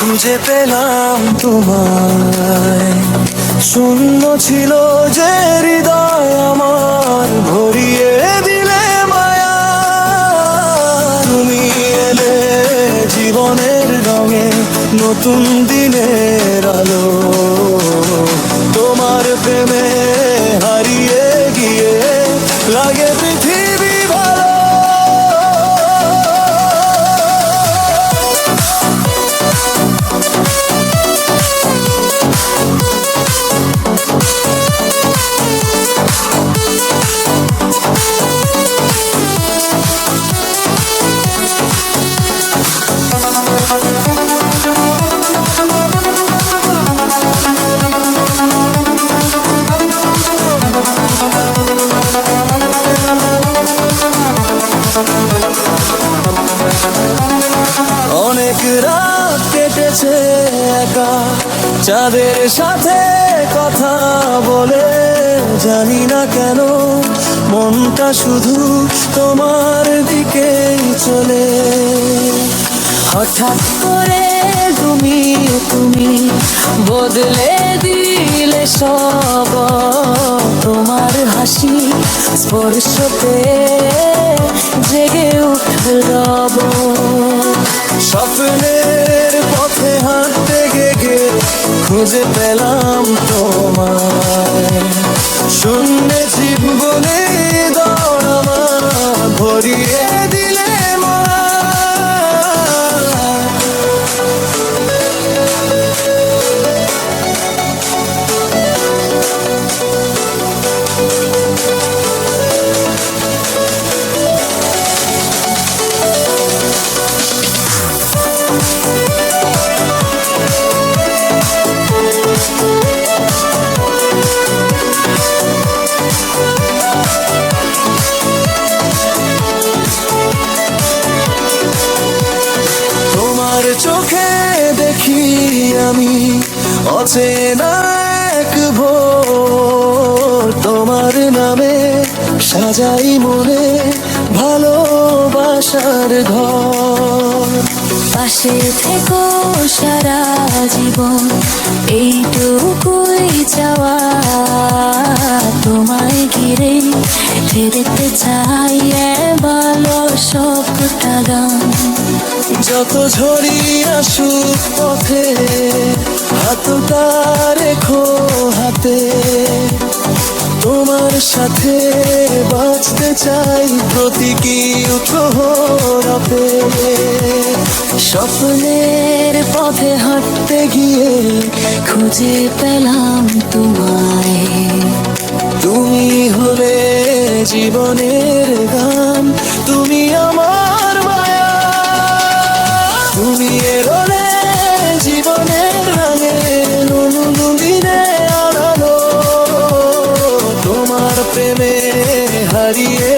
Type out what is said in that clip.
খুঁজে পেলাম তোমায়। শূন্য ছিল যে হৃদয় আমার, ভরিয়ে দিলে মায়া। তুমি এলে জীবনের রঙে, নতুন দিনের আলো। তোমার প্রেমে হারিয়ে গিয়ে লাগে পৃথিবী ভালো। অনেক রাত কেটেছে একা চাঁদের সাথে কথা বলে। জানি না কেন মনটা শুধু তোমার দিকেই চলে। হঠাৎ করে তুমি বদলে দিলে সব। তোমার হাসি স্পর্শতে জেগে উঠল রব। স্বপ্নের পথে হাঁটতে গেগে খুঁজে পেলাম তোমায়। শূন্যে জীবনে দৌড় আমার, ভরিয়ে দিলে মায়া। তোমার চোখে দেখি আমি অচেনা এক ভোর। তোমার নামে সাজাই মনে ভালোবাসার ঘর। পাশে থেকো সারা জীবন, এইটুকুই চাওয়া। তোমায় ঘিরে ফেরতে চাই ভালো সবটা গান। যত ঝড়ি আসুক পথে, হাতটা রেখো হাতে। তোমার সাথে বাঁচতে চাই প্রতীকী প্রহরাতে। স্বপ্নের পথে হাঁটতে গিয়ে খুঁজে পেলাম তোমায়। তুমি হলে জীবনের গান, তুমি আমার মায়া। তুমি এলে জীবনের রঙে, নতুন দিনে আলো। তোমার প্রেমে হারিয়ে